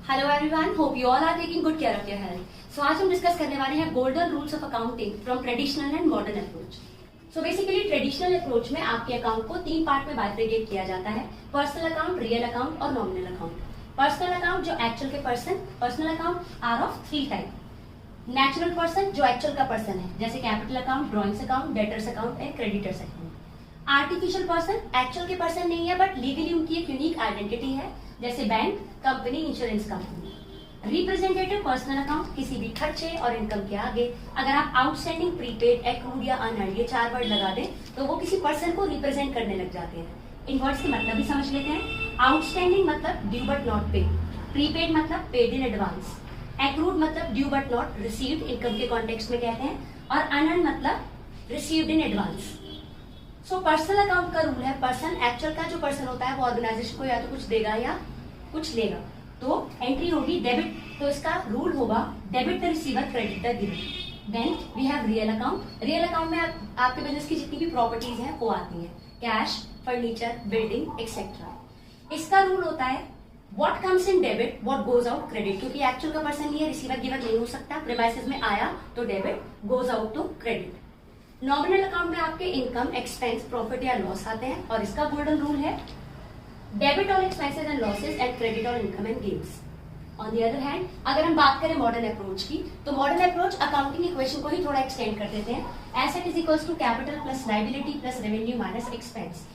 Hello everyone, hope you all are taking good care of your health. So आज हम discuss करने वाले हैं golden rules of accounting from traditional and modern approach. So basically traditional approach में आपके account को 3 part में bifurcate किया जाता है: पर्सनल अकाउंट, रियल अकाउंट और नॉमिनल अकाउंट। पर्सनल अकाउंट जो एक्चुअल के personal account are of 3 type. Natural person जो एक्चुअल का पर्सन है, जैसे capital account, drawings account, debtors account and creditors account. Artificial person actual के पर्सन नहीं है बट लीगली उनकी एक यूनिक आइडेंटिटी है, जैसे bank, company, insurance company. Representative personal account किसी भी खर्चे और इनकम के आगे अगर आप आउटस्टैंडिंग, प्रीपेड, एक्रूड या अनअर्न्ड ये 4 वर्ड लगा दें तो वो किसी पर्सन को रिप्रेजेंट करने लग जाते हैं। इन वर्ड्स के मतलब भी समझ लेते हैं। आउटस्टैंडिंग मतलब due but not paid, prepaid मतलब पेड इन एडवांस, एक्रूड मतलब due but not received income के कॉन्टेक्स्ट में कहते हैं, और अनअर्न्ड मतलब received in advance. So personal account का रूल है, पर्सन एक्चुअल का जो पर्सन होता है वो ऑर्गेनाइजेशन को या तो कुछ देगा या कुछ लेगा, तो एंट्री होगी डेबिट। तो इसका रूल होगा debit the receiver, credit the giver. Then we have real account. Real account में आपके बिजनेस की जितनी भी प्रॉपर्टीज हैं वो आती हैं, कैश, फर्नीचर, बिल्डिंग एक्सेट्रा। इसका रूल होता है what comes in debit what goes out credit, क्योंकि एक्चुअल का पर्सन नहीं है, रिसीवर गिवर नहीं हो सकता। प्रीमाइसेस में आया तो डेबिट, गोज आउट तो क्रेडिट। नॉमिनल अकाउंट में आपके इनकम, एक्सपेंस, प्रॉफिट या लॉस आते हैं, और इसका गोल्डन रूल है debit on expenses and losses and credit on income and gains. On the other hand अगर हम बात करें मॉडर्न अप्रोच की, तो मॉडर्न अप्रोच अकाउंटिंग इक्वेशन को ही थोड़ा एक्सटेंड कर देते हैं। Asset is equals to capital plus liability plus revenue minus expense.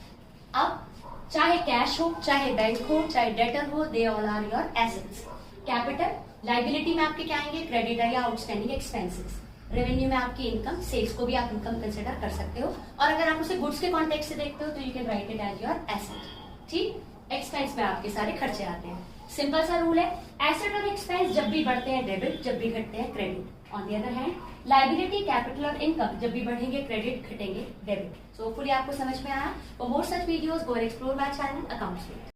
अब चाहे कैश हो, चाहे बैंक हो, चाहे डेटर हो, they all are your assets. Capital, liability में आपके क्या आएंगे? क्रेडिटर या आउटस्टैंडिंग एक्सपेंसेस। रेवेन्यू में आपकी इनकम, सेल्स को भी आप इनकम कंसिडर कर सकते हो, और अगर आप उसे गुड्स के कॉन्टेक्स्ट से देखते हो तो you can write it as your asset. ठीक, एक्सपेंस में आपके सारे खर्चे आते हैं। सिंपल सा रूल है, एसेट और एक्सपेंस जब भी बढ़ते हैं डेबिट, जब भी घटते हैं credit. On the other hand liability, capital और इनकम जब भी बढ़ेंगे क्रेडिट, घटेंगे डेबिट। सो होपफुली आपको समझ में आया। For more such videos go explore my channel accounts.